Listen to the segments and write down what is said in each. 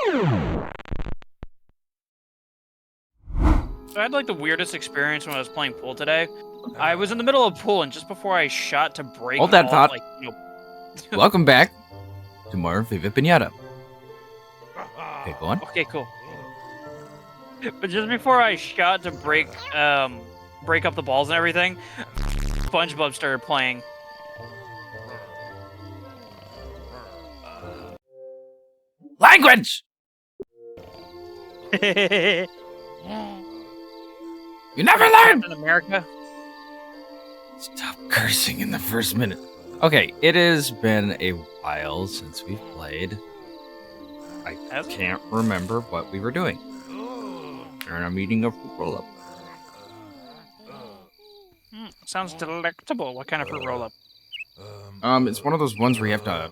So I had like the weirdest experience when I was playing pool today. I was in the middle of pool, and just before I shot to break Hold that all, thought. like, Welcome back to more Viva Piñata. Okay, go on. Okay, cool. But just before I shot to break up the balls and everything, SpongeBob started playing. Language! You never learn! Captain America. Stop cursing in the first minute. Okay, it has been a while since we've played. I can't remember what we were doing. And I'm eating a fruit roll-up. Sounds delectable. What kind of fruit roll-up? It's one of those ones where you have to...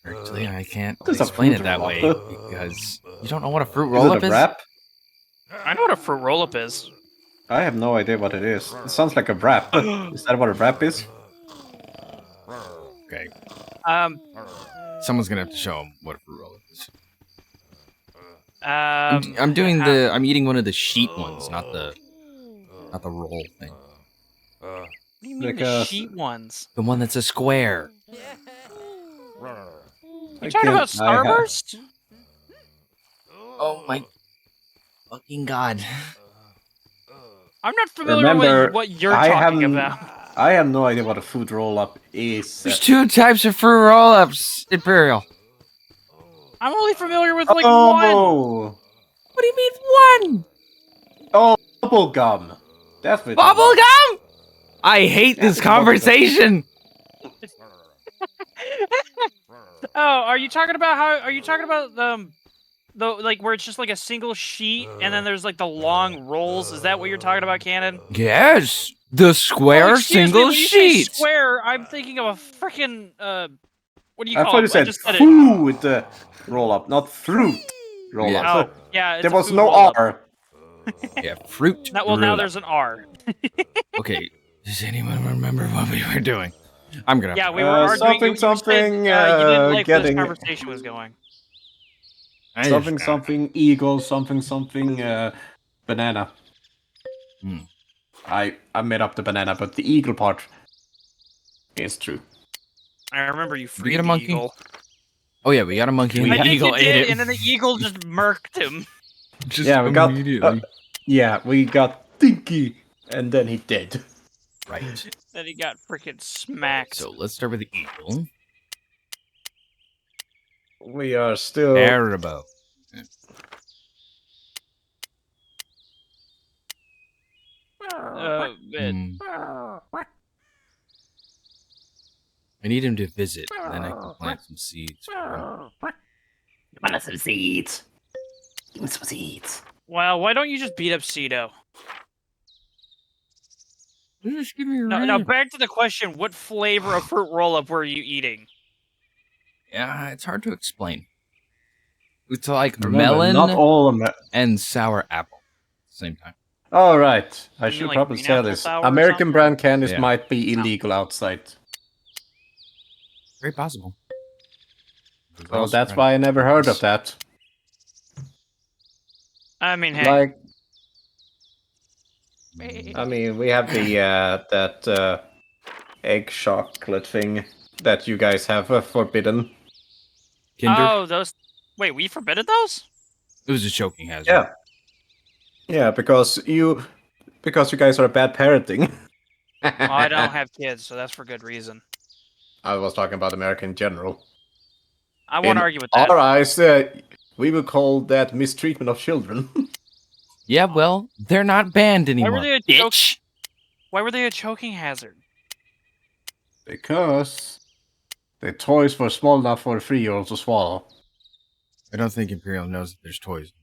Actually, I can't explain it that way because you don't know what a fruit roll-up is? Is it a wrap? I know what a fruit roll-up is. I have no idea what it is. It sounds like a wrap. Is that what a wrap is? Okay. Someone's gonna have to show him what a fruit roll-up is. I'm I'm eating one of the sheet ones, not the roll thing. What do you mean the sheet ones? The one that's a square. You talking about Starburst? Oh my fucking god. I'm not familiar with what you're talking about. I have no idea what a food roll-up is. There's two types of fruit roll-ups, Imperial. I'm only familiar with like one. What do you mean one? Oh, bubble gum. That's what. Bubble gum? I hate this conversation. Oh, are you talking about the like where it's just like a single sheet and then there's like the long rolls? Is that what you're talking about, Cannon? Yes, the square single sheet. Square. I'm thinking of a freaking what do you call it? I thought you said food roll-up, not fruit roll-up. Yeah. Oh, yeah. There was no R. Yeah, fruit. Now there's an R. Okay. Does anyone remember what we were doing? I'm gonna. Yeah, we were arguing. Something. You didn't like where this getting conversation was going. Something. Eagle. Something. Banana. I made up the banana, but the eagle part is true. I remember you freed we get a the monkey? eagle. Oh yeah, we got a monkey. And the eagle ate it, and then the eagle just murked him. Yeah, we got. We got Dinky, and then he did. Right. Then he got freaking smacked. So let's start with the eagle. We are still Terrible. I need him to visit, and then I can plant some seeds. Want some seeds? Give me some seeds. Well, why don't you just beat up Cedo? Just give me a Now back to the question: what flavor of fruit roll-up were you eating? Yeah, it's hard to explain. It's like Remember, melon not all and sour apple at the same time. All right, I You should mean like probably green say apple this. sour or American something? brand candies Yeah. might be illegal outside. Very possible. Well, that's why I never heard of that. I mean, hey. Like, I mean, we have the that egg chocolate thing that you guys have forbidden. Kinder? Oh, those. Wait, we forbidden those? It was a choking hazard. Yeah. Yeah, because you guys are bad parenting. Well, I don't have kids, so that's for good reason. I was talking about America in general. I won't argue with that. Our eyes, we will call that mistreatment of children. Yeah, well, they're not banned anymore. Why were they a choking hazard? Because the toys were small enough for a 3-year-old to swallow. I don't think Imperial knows that there's toys.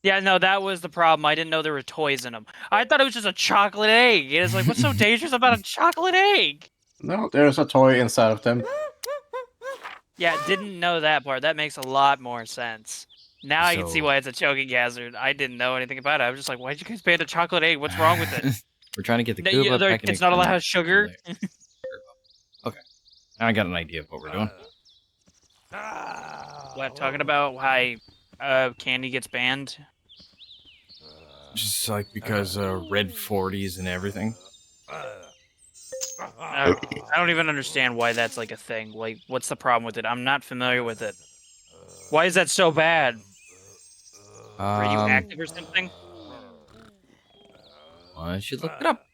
Yeah, no, that was the problem. I didn't know there were toys in them. I thought it was just a chocolate egg. And it's like, what's so dangerous about a chocolate egg? No, there's a toy inside of them. Yeah, didn't know that part. That makes a lot more sense. Now I can see why it's a choking hazard. I didn't know anything about it. I was just like, why'd you guys ban a chocolate egg? What's wrong with it? We're trying to get the Cuba It's not allowed to have sugar? Okay. Now I got an idea of what we're doing. What, talking about why candy gets banned? Just like because red 40s and everything. I don't even understand why that's like a thing. Like, what's the problem with it? I'm not familiar with it. Why is that so bad? Radioactive or something? I should look it up.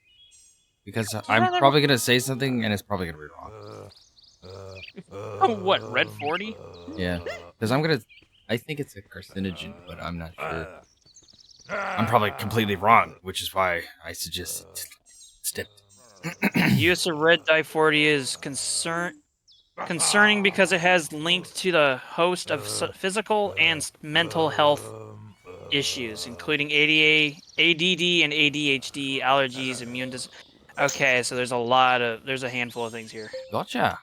Because I'm probably going to say something and it's probably going to be wrong. Oh, what, red 40? Yeah. Because I think it's a carcinogen, but I'm not sure. I'm probably completely wrong, which is why I suggested stepped. Use of red dye 40 is concerning because it has linked to the host of physical and mental health issues, including ADD and ADHD, allergies, immune dis. Okay, so there's a handful of things here. Gotcha.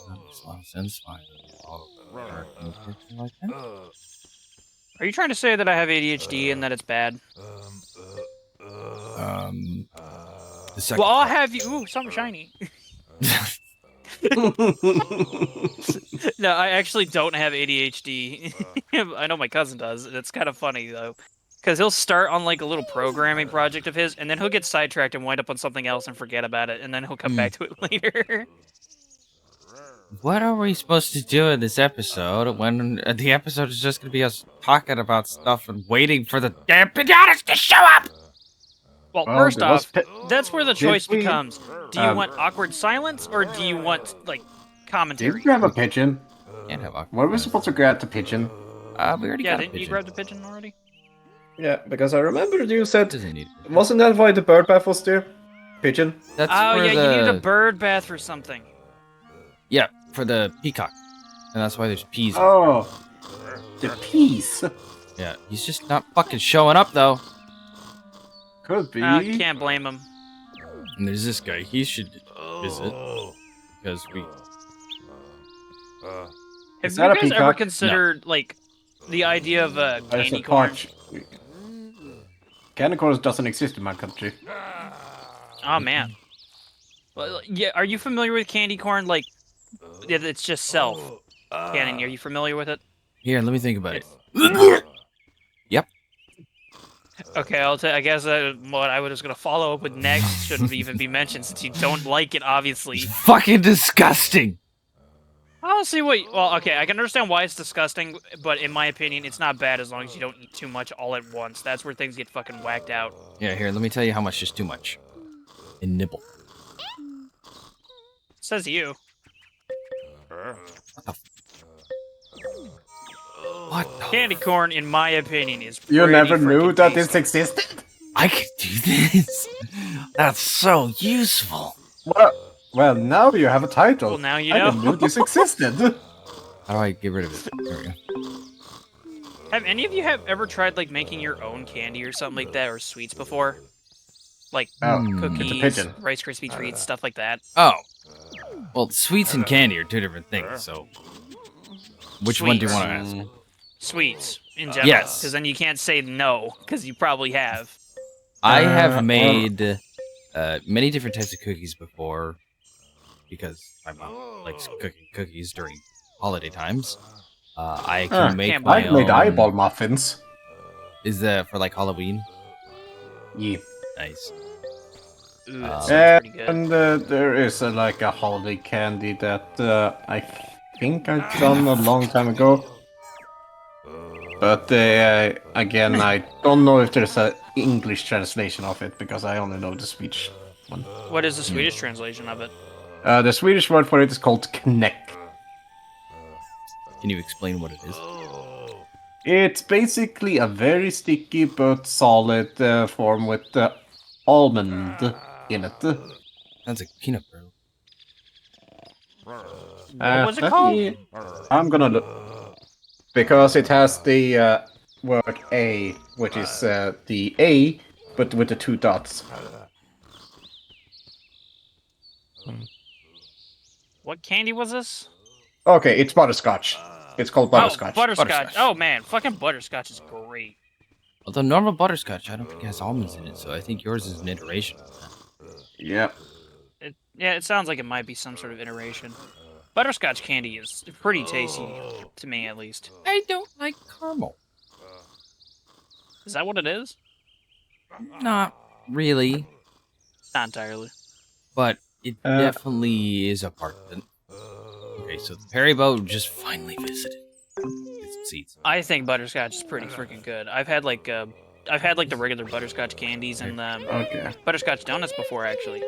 That makes a lot of sense. Why all Americans working like that? Are you trying to say that I have ADHD and that it's bad? The second Well, I'll part. have you. Ooh, something shiny. No, I actually don't have ADHD. I know my cousin does, and it's kind of funny though, because he'll start on like a little programming project of his, and then he'll get sidetracked and wind up on something else and forget about it, and then he'll come back to it later. What are we supposed to do in this episode when the episode is just going to be us talking about stuff and waiting for the damn piñatas to show up? Well, Well, first there was off, that's where the Did choice we- becomes: do you want awkward silence or do you want like commentary? Did we grab a pigeon? Can't have awkward What were we silence. supposed to grab the pigeon? We already Yeah, got a didn't you pigeon. grab the pigeon already? Yeah, because I remember you said... Doesn't need it. Wasn't that why the bird bath was there? Pigeon? That's Oh for yeah, the... you needed a bird bath for something. Yeah, for the peacock. And that's why there's peas. Oh. The peas. Yeah, he's just not fucking showing up, though. Could be. Can't blame him. And there's this guy. He should visit. Because we... Have Is you that a guys ever peacock? considered like the idea of There's candy a corn? porch. Candy corn doesn't exist in my country. Oh man. Well, yeah, are you familiar with candy corn? Like, yeah, it's just self. Cannon, are you familiar with it? Here, let me think about it. Yep. Okay, I guess what I was gonna follow up with next shouldn't even be mentioned since you don't like it, obviously. It's fucking disgusting. I don't see what. Well, okay, I can understand why it's disgusting, but in my opinion, it's not bad as long as you don't eat too much all at once. That's where things get fucking whacked out. Yeah, here, let me tell you how much is too much. A nibble. Says you. What the... Candy corn, in my opinion, is You pretty never knew freaking that tasty. this existed? I could do this. That's so useful. Well, now you have a title. Well, now you I know. didn't know this existed. How do I get rid of it? There we go. Have any of you ever tried like making your own candy or something like that, or sweets before? Like Oh, cookies, it's a pigeon. Rice Krispie treats, stuff like that. Oh. Well, sweets and candy are two different things, so... Which one do you want to ask? Sweets in general. Yes. Because then you can't say no, because you probably have. I have made many different types of cookies before, because my mom likes cooking cookies during holiday times. I can make my I've made own... eyeball muffins. Is that for like Halloween? Yeah. Nice. Ooh, that sounds pretty good. And there is like a holiday candy that I think I've done a long time ago. But again, I don't know if there's an English translation of it because I only know the Swedish one. What is the Swedish translation of it? The Swedish word for it is called knäck. Can you explain what it is? It's basically a very sticky but solid form with almond in it. Sounds like peanut brittle. What was it called? I'm gonna look. Because it has the word A, which is the A, but with the two dots. What candy was this? Okay, it's butterscotch. It's called butterscotch. Oh, butterscotch. Butterscotch. Oh man, fucking butterscotch is great. Although normal butterscotch, I don't think it has almonds in it, so I think yours is an iteration. Yeah. Yeah, it sounds like it might be some sort of iteration. Butterscotch candy is pretty tasty, to me at least. I don't like caramel. Is that what it is? Not really, Not entirely. but it definitely is a part of it. Okay, so the Peribo just finally visited. Get some seeds. I think butterscotch is pretty freaking good. I've had like the regular butterscotch candies and butterscotch donuts before actually.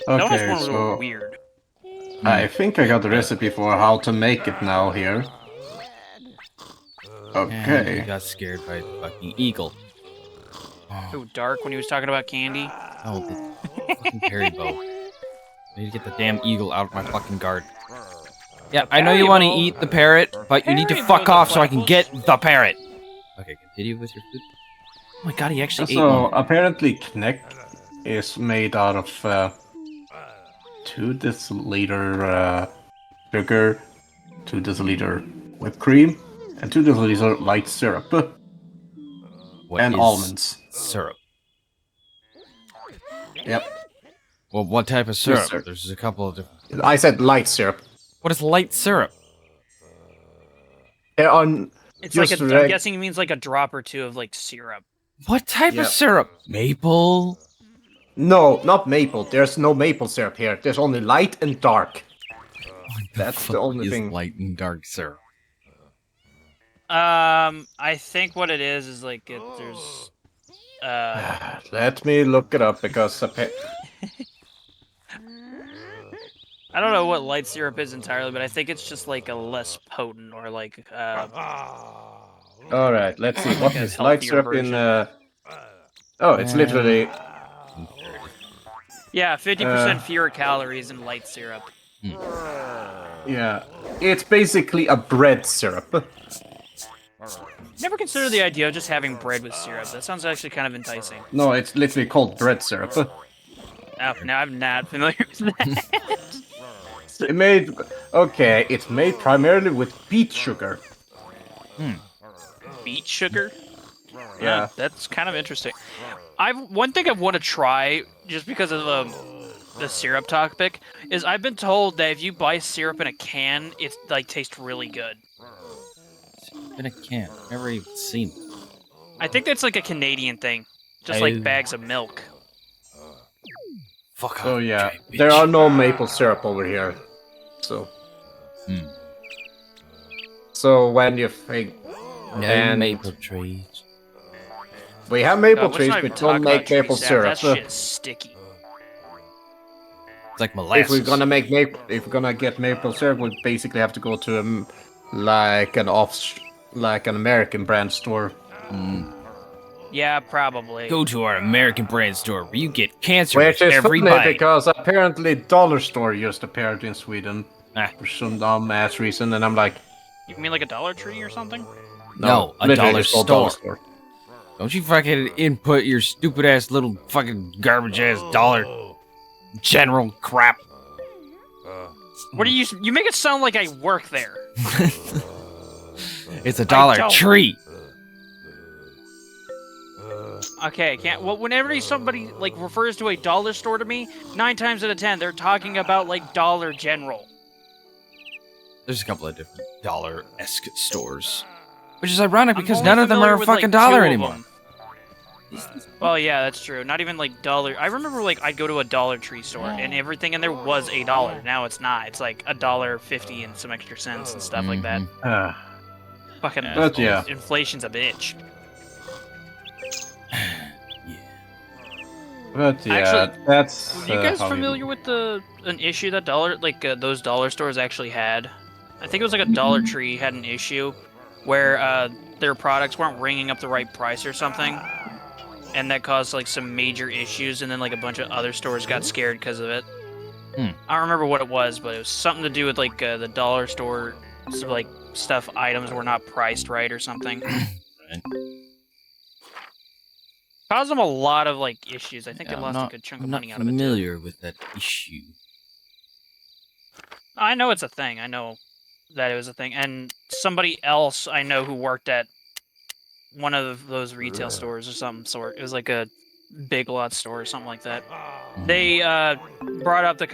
Donuts Okay, ones were so weird. I think I got the recipe for how to make it now here. And Okay. he got scared by the fucking eagle. Ooh, dark when he was talking about candy. Oh, the fucking Peribo. I need to get the damn eagle out of my fucking garden. Yeah, I know you want to eat the parrot, but you need to fuck off so I can get the parrot. Okay, continue with your food. Oh my god, he actually ate So one. apparently Kneck is made out of 2 deciliter sugar, 2 deciliter whipped cream, and 2 deciliter light syrup, What and is almonds. syrup? Yep. Well, what type of syrup? syrup. There's a couple of different... I said light syrup. What is light syrup? On It's like I'm guessing it means like a drop or two of like syrup. What type of syrup? Maple? No, not maple. There's no maple syrup here. There's only light and dark. That's the only thing. Light and dark syrup. I think what it is like there's Let me look it up because I don't know what light syrup is entirely, but I think it's just like a less potent or like All right, let's see. What a is light healthier syrup in? version. Oh, it's literally. Yeah, 50% fewer calories in light syrup. Yeah, it's basically a bread syrup. Never considered the idea of just having bread with syrup. That sounds actually kind of enticing. No, it's literally called bread syrup. Oh, now I'm not familiar with that. It's made primarily with beet sugar. Beet sugar? Yeah. That's kind of interesting. One thing I want to try, just because of the syrup topic, is I've been told that if you buy syrup in a can, it like tastes really good. In a can. Never even seen it. I think that's like a Canadian thing, just like bags of milk. Fuck off. So yeah, there are no maple syrup over here. So. So when you think. No maple trees. We have maple trees, but but don't make maple syrup. That shit is sticky. It's like molasses. If we're gonna get maple syrup, we basically have to go to like an American brand store. Yeah, probably. Go to our American brand store where you get cancer Which is every funny bite. because apparently dollar store just appeared in Sweden for some dumb ass reason, and I'm like, You mean like a Dollar Tree or something? No, a literally dollar it's called store. Don't you fucking input your stupid ass little fucking garbage ass Dollar General crap. What do you make it sound like I work there? It's a Dollar Tree. Okay, can't. Well, whenever somebody like refers to a dollar store to me, 9 times out of 10 they're talking about like Dollar General. There's a couple of different dollar-esque stores, which is ironic because only none of them familiar are a with, fucking like, dollar 2 of anymore. them. Well, yeah, that's true. Not even like dollar. I remember like I'd go to a Dollar Tree store and everything in there was $1. Now it's not. It's like $1.50 and some extra cents and stuff like that. Fucking But yeah. inflation's a bitch. But yeah, Actually, that's. Are you guys familiar with an issue that those dollar stores actually had? I think it was like a Dollar Tree had an issue where their products weren't ringing up the right price or something, and that caused like some major issues, and then like a bunch of other stores got scared because of it. I don't remember what it was, but it was something to do with like the dollar store, so, like stuff items were not priced right or something. Caused them a lot of like issues. I think they lost a good chunk of money out of it. I'm not familiar with that issue. I know it's a thing. I know that it was a thing. And somebody else I know who worked at one of those retail stores or some sort. It was like a Big Lot store or something like that. They brought up the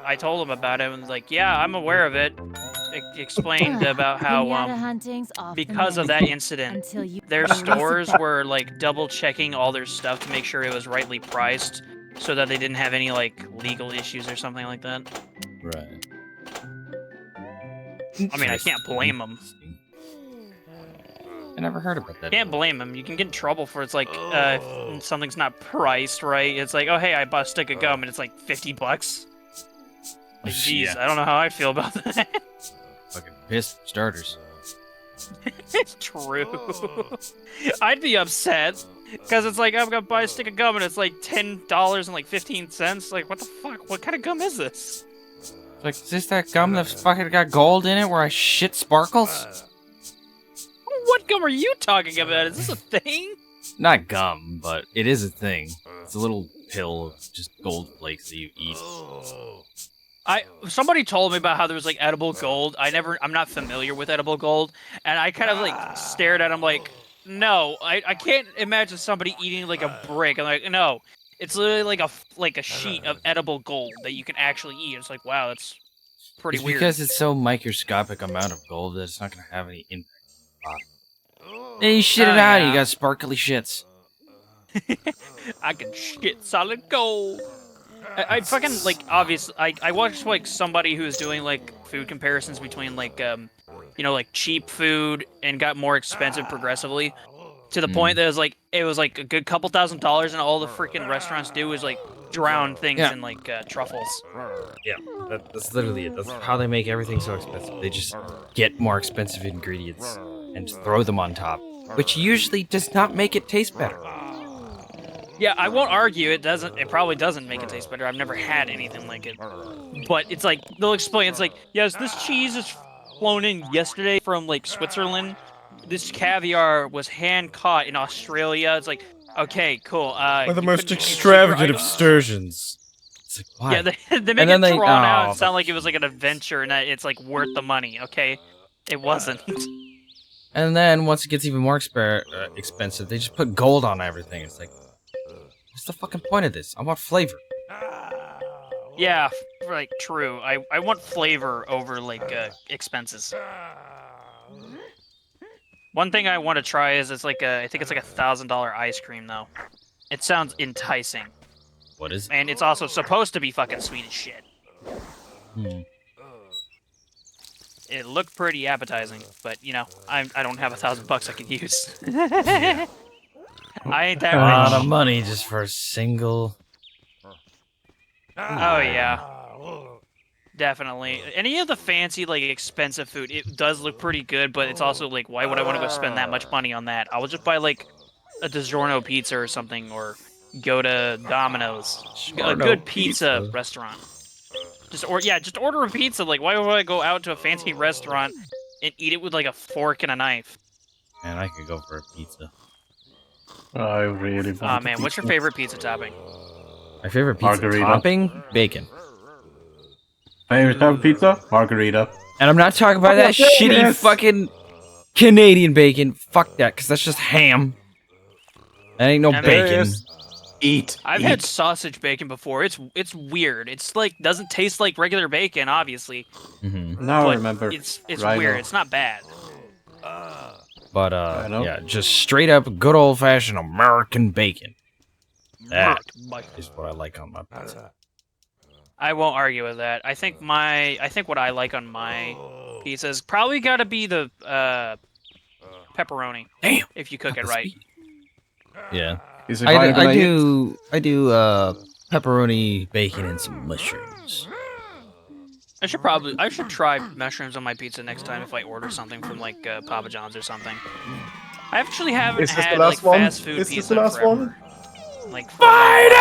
I I told him about it and like, yeah, I'm aware of it. Explained about how Piñata hunting's off the because of that menu incident, until you their release a stores pet. were like double checking all their stuff to make sure it was rightly priced, so that they didn't have any like legal issues or something like that. Right. I mean, I can't blame them. I never heard about that. Can't blame them. You can get in trouble for it's like if something's not priced right. It's like, oh hey, I bought a stick of gum and it's like $50. Like, geez, I don't know how I feel about that. Fucking pissed for starters. It's true. I'd be upset because it's like I'm gonna buy a stick of gum and it's like $10 and like 15 cents. Like, what the fuck? What kind of gum is this? Like, is this that gum that's fucking got gold in it where I shit sparkles? What gum are you talking about? Is this a thing? Not gum, but it is a thing. It's a little pill of just gold flakes that you eat. Somebody told me about how there was like edible gold. I'm not familiar with edible gold, and I kind of like stared at him like, no, I can't imagine somebody eating like a brick. I'm like, no, it's literally like a sheet of edible gold that you can actually eat. It's like, wow, that's pretty It's weird. because it's so microscopic amount of gold that it's not gonna have any impact on the body. Then you shit it out, and you got sparkly shits. I can shit solid gold. I fucking like obviously I watched like somebody who was doing like food comparisons between like like cheap food and got more expensive progressively to the point that it was like a good couple $1,000s and all the freaking restaurants do is like drown things in like truffles. Yeah, that's literally it. That's how they make everything so expensive. They just get more expensive ingredients and throw them on top, which usually does not make it taste better. Yeah, I won't argue it doesn't. It probably doesn't make it taste better. I've never had anything like it. But it's like, they'll explain, it's like, yes, this cheese is flown in yesterday from, like, Switzerland. This caviar was hand-caught in Australia. It's like, okay, cool. One of the most extravagant excursions. It's like, why? Yeah, they make it drawn out and sound like it was, like, an adventure and that it's, like, worth the money, okay? It wasn't. And then, once it gets even more expensive, they just put gold on everything. It's like, what's the fucking point of this? I want flavor. Yeah, like, true. I want flavor over, like, expenses. One thing I want to try is I think it's like $1,000 ice cream, though. It sounds enticing. What is it? And it's also supposed to be fucking sweet as shit. It looked pretty appetizing, but, I don't have $1,000 I can use. I ain't that rich. A lot of money just for a single... Oh, yeah. Definitely. Any of the fancy, like, expensive food, it does look pretty good, but it's also, like, why would I want to go spend that much money on that? I will just buy, like, a DiGiorno pizza or something, or go to Domino's. A good pizza restaurant. Just order a pizza. Like, why would I go out to a fancy restaurant and eat it with, like, a fork and a knife? Man, I could go for a pizza. I really want Aw, man, what's your favorite pizza topping? My favorite pizza Margarita. topping? Bacon. Favorite type of pizza? Margarita. And I'm not talking about that shitty fucking Canadian bacon. Fuck that, because that's just ham. That ain't no bacon. I've had sausage bacon before. It's weird. It's like doesn't taste like regular bacon, obviously. Now I remember. It's weird. It's not bad. But yeah, just straight up good old fashioned American bacon. That is what I like on my pizza. I won't argue with that. I think what I like on my pizza is probably got to be the pepperoni. Damn, if you cook it right. Yeah, I do pepperoni, bacon, and some mushrooms. I should try mushrooms on my pizza next time if I order something from like Papa John's or something. I actually haven't had like fast food pizza. Is this the last one? Like finally!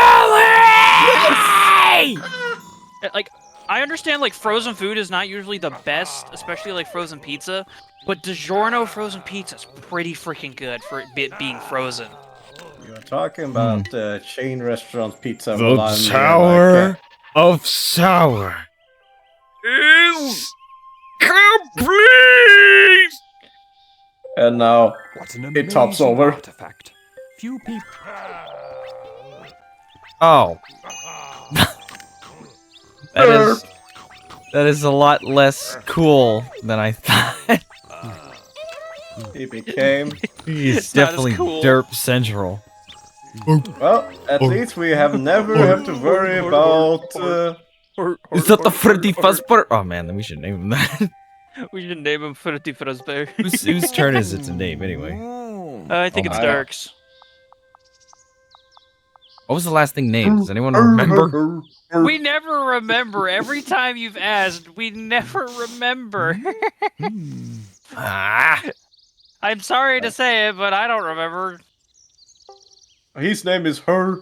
Like, I understand, like, frozen food is not usually the best, especially, like, frozen pizza, but DiGiorno frozen pizza is pretty freaking good for it being frozen. You're talking about chain restaurant pizza. The Tower of Sour is complete! And now, it tops over. Artifact. Few people... Oh. That is That is a lot less cool than I thought. He became. He's It's not as definitely cool. derp central. Well, at least we have never have to worry about. Is that the Freddy Fazbear? Oh man, then we should name him that. We should name him Freddy Fazbear. Whose turn is it to name anyway? I think Oh, it's I don't- Dark's. What was the last thing named? Does anyone remember? We never remember. Every time you've asked, we never remember. Ah, I'm sorry to say it, but I don't remember. His name is her.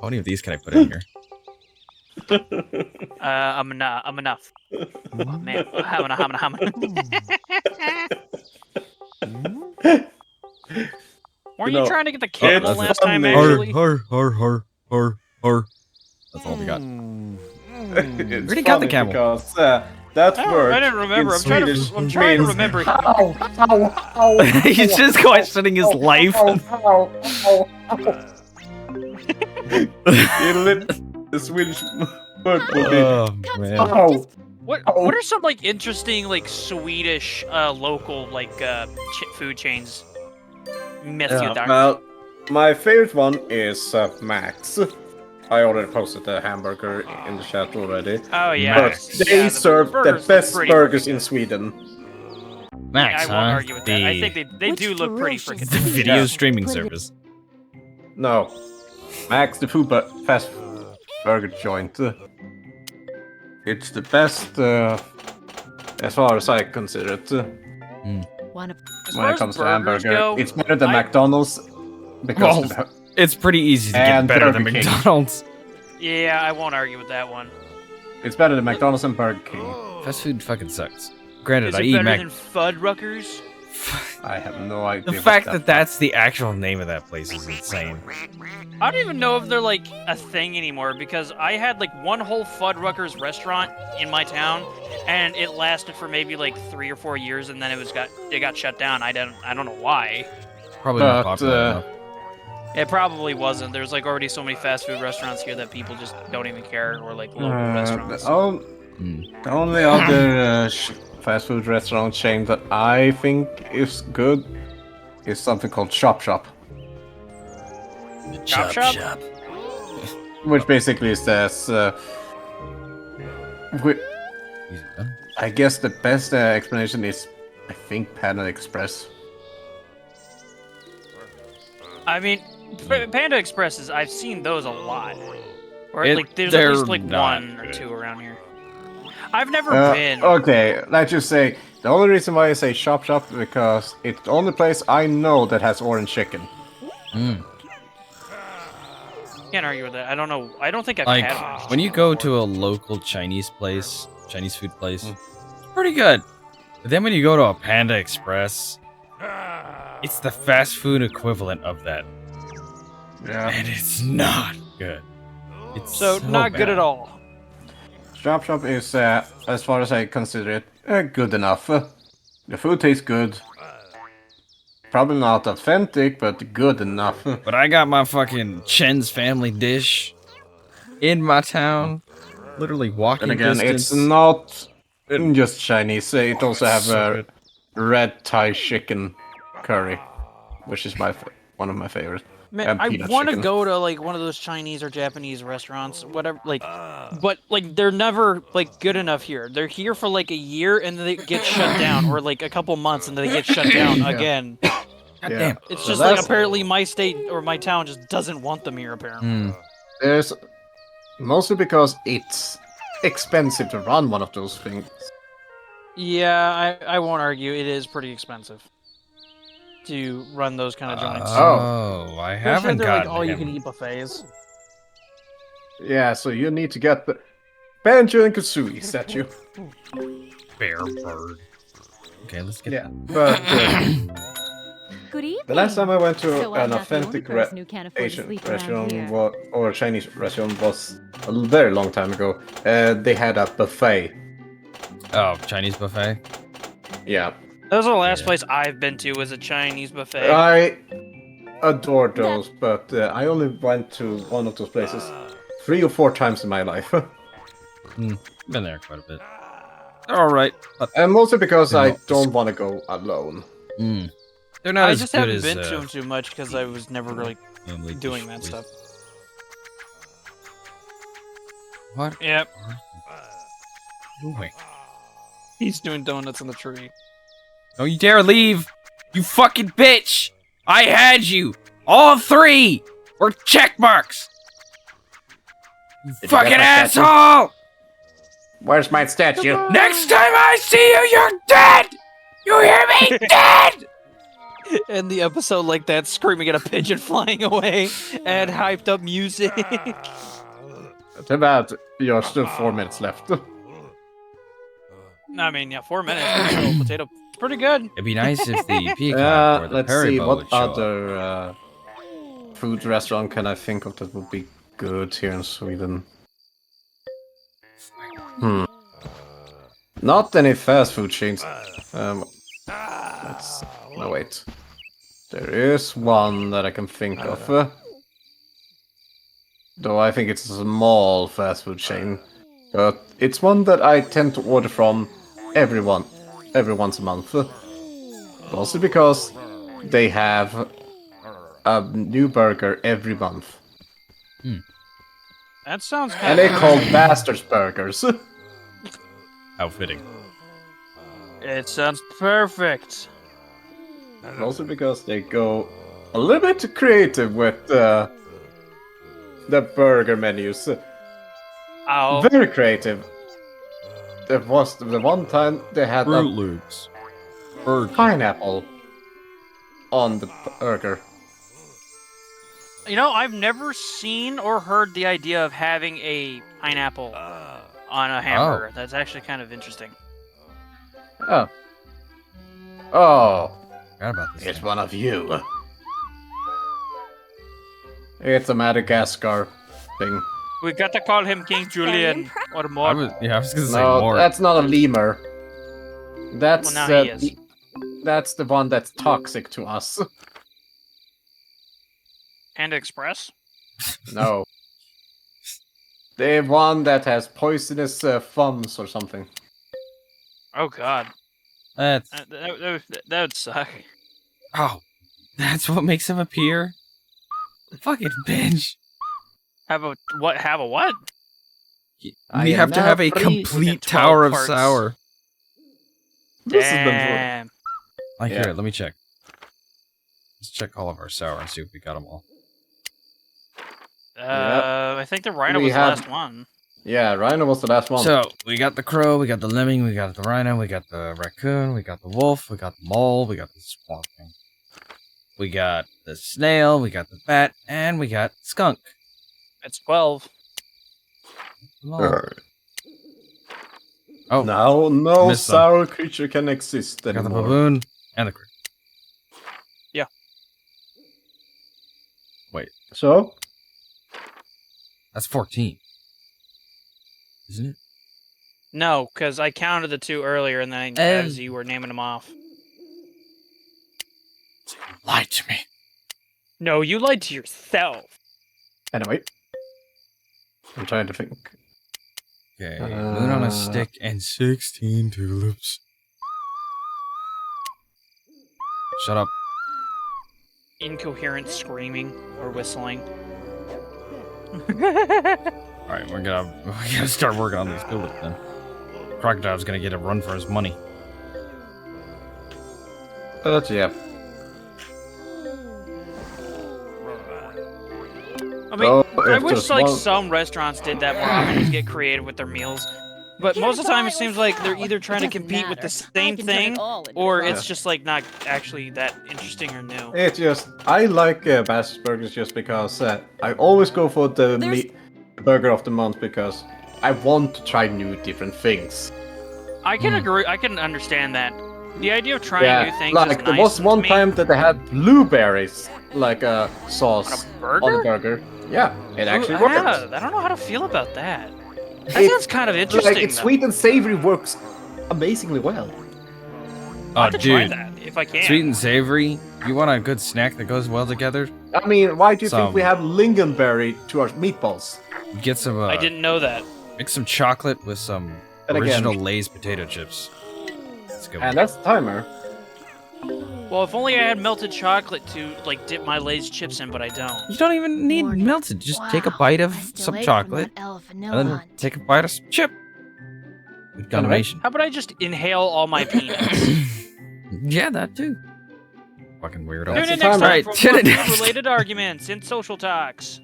how many of these can I put in here? I'm enough. Oh, man, how many? Weren't you know, trying to get the candle it's last time, funny. actually? Har. That's all we got. It's Already got the funny camel. Because that word I didn't remember. in I'm trying Swedish to means remember. He's just questioning his life. the Swedish word would be. Oh man. What are some like interesting like Swedish local like food chains? Matthew Dark. Well, my favorite one is Max. I already posted the hamburger in the chat already. Oh yeah. But Max. they Yeah, serve the burgers look best pretty burgers freaking in good. Sweden. Max, I won't argue with that. I think they do look pretty freaking the good. video Yeah. streaming service. No. Max, the food but fast burger joint. It's the best as far as I consider it. One of As When far it as comes to burgers hamburger, go, it's better than I- McDonald's because Well, It's pretty easy to get And better than Burger King. McDonald's. Yeah, I won't argue with that one. it's better than McDonald's and Burger King. Fast food fucking sucks. Granted, Is I it eat better Mac. than Fuddruckers? I have no idea. The what fact that that's the actual name of that place is insane. I don't even know if they're like a thing anymore because I had like one whole Fuddruckers restaurant in my town, and it lasted for maybe like 3 or 4 years, and then it got shut down. I don't know why. Probably not But, popular enough. It probably wasn't. There's like already so many fast food restaurants here that people just don't even care, or like local restaurants. The only other fast food restaurant chain that I think is good is something called Chop Shop, Chop Shop? which basically says, I guess the best explanation is, I think, Panda Express. I mean, Panda Expresses, I've seen those a lot. Or It- like there's at they're least like not one or good. two around here. I've never been. Okay, let's just say the only reason why I say Chop Shop is because it's the only place I know that has orange chicken. Can't argue with that. I don't know. I don't think I've Like, had one. when you go to a local Chinese place, Chinese food place, it's pretty good. But then when you go to a Panda Express, it's the fast food equivalent of that. Yeah. And it's not good. It's So not good bad. at all. Chop Shop is, as far as I consider it, good enough. The food tastes good. Probably not authentic, but good enough. But I got my fucking Chen's family dish in my town. Literally walking And again, distance. it's not just Chinese. It also have so good. red Thai chicken curry, which is one of my favorites. Man, I peanut want to chicken. go to like one of those Chinese or Japanese restaurants, whatever. Like, but like they're never like good enough here. They're here for like a year and then they get shut down, or like a couple months and then they get shut down again. Yeah. It's So just like that's- apparently my state or my town just doesn't want them here. Apparently. There's mostly because it's expensive to run one of those things. Yeah, I won't argue. It is pretty expensive to run those kind of joints. Oh, I haven't they're like gotten all you him. can eat buffets. Yeah, so you need to get the Banjo and Kazooie statue. Bear bird. Okay, let's get Yeah, but Good evening. the last time I went to So I'm an not the only authentic person who can't afford to Asian sleep around restaurant here. or Chinese restaurant was a very long time ago. They had a buffet. Oh, Chinese buffet. Yeah, That was the last Yeah. place I've been to was a Chinese buffet. I adore those, but I only went to one of those places 3 or 4 times in my life. Been there quite a bit. They're all right, but And mostly because They're I not don't want to go alone. they're not I as just good haven't as been to them too much because I was never really normally doing that stuff. What? Yep, Doing? he's doing donuts in the tree. Don't you dare leave! You fucking bitch! I had you! All 3 were check marks! You you fucking get my statue? asshole! Where's my statue? Next time I see you, you're dead! You hear me? Dead! And the episode like that, screaming at a pigeon flying away, and hyped up music. Too bad you're still 4 minutes left. I mean, yeah, 4 minutes. Potato, pretty good. It'd be nice if the peacock or the Let's see, Paribo what would show up. other food restaurant can I think of that would be good here in Sweden? Not any fast food chains. No, wait. There is one that I can think of. Though I think it's a small fast food chain. But it's one that I tend to order from every once a month. Also because they have a new burger every month. That sounds And kind they're of. called Bastards Burgers. How fitting. It sounds perfect. Also because they go a little bit creative with the burger menus. Oh, Very creative. There was the one time they had Fruit a Loops. Burger. pineapple on the burger. you know, I've never seen or heard the idea of having a pineapple on a hamburger. That's actually kind of interesting. Oh. Oh, Forgot about this. it's thing. one of you. It's a Madagascar thing. We got to call him King Julian or I more. was gonna say No, more. that's not a lemur. That's Well, now he is. that's the one that's toxic to us. Panda Express. No. The one that has poisonous thumbs or something. Oh God, That's that would suck. oh, that's what makes him appear. Fucking binge. Have a what? Have a what? I We am have to now have a free complete 12 tower of parts. sour. This has been Damn. Like Yeah. here, let me check. Let's check all of our sour and see if we got them all. I think the rhino We was the have- last one. Yeah, Rhino was the last one. So we got the crow, we got the lemming, we got the rhino, we got the raccoon, we got the wolf, we got the mole, we got the swamp thing. We got the snail, we got the bat, and we got skunk. It's 12. Oh, Now no Missed some. sour creature can exist we got the anymore. baboon and the cricket. So? That's 14. Isn't it? No, because I counted the 2 earlier, and then as you were naming them off. Lied to me. No, you lied to yourself. Anyway. I'm trying to think. Okay, moon on a stick and 16 tulips. Shut up. Incoherent screaming or whistling. Alright, we gotta start working on these tulips then. Crocodile's gonna get a run for his money. But yeah. I mean, Oh, I if wish there's like one- some restaurants did that more often, just get creative with their meals. But most of the time, it seems like they're either trying to compete with the same thing, or it's just like not actually that interesting or new. It's just, I like Bastards Burgers just because I always go for the burger of the month because I want to try new different things. I can agree. I can understand that. The idea of trying new things like is there nice was to one me. time that they had blueberries like a sauce On a burger? on the burger. Yeah, it actually Ooh, works. yeah, I don't know how to feel about that. That It's- sounds kind of interesting. Like it's though. sweet and savory works amazingly well. I'll Oh, have to try dude. that if I can. Sweet and savory You want a good snack that goes well together? I mean, why do you think we have lingonberry to our meatballs? Get some. I didn't know that. Mix some chocolate with some And original again. Lay's potato chips. That's a good. And one. that's the timer. Well, if only I had melted chocolate to like dip my Lay's chips in, but I don't. You don't even need Morning. melted. Just take a Wow, bite of I'm still some late from chocolate, that elf and vanilla then hunt. take a bite of some chip. Good combination. How about I just inhale all my peanuts? Yeah, that too. Fucking weirdo. Tune That's in the next time. time Alright, for tune more in next food-related arguments and social talks.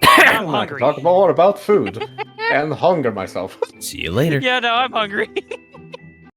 I'm I hungry. can talk more about food and hunger myself. See you later. Yeah, no, I'm hungry.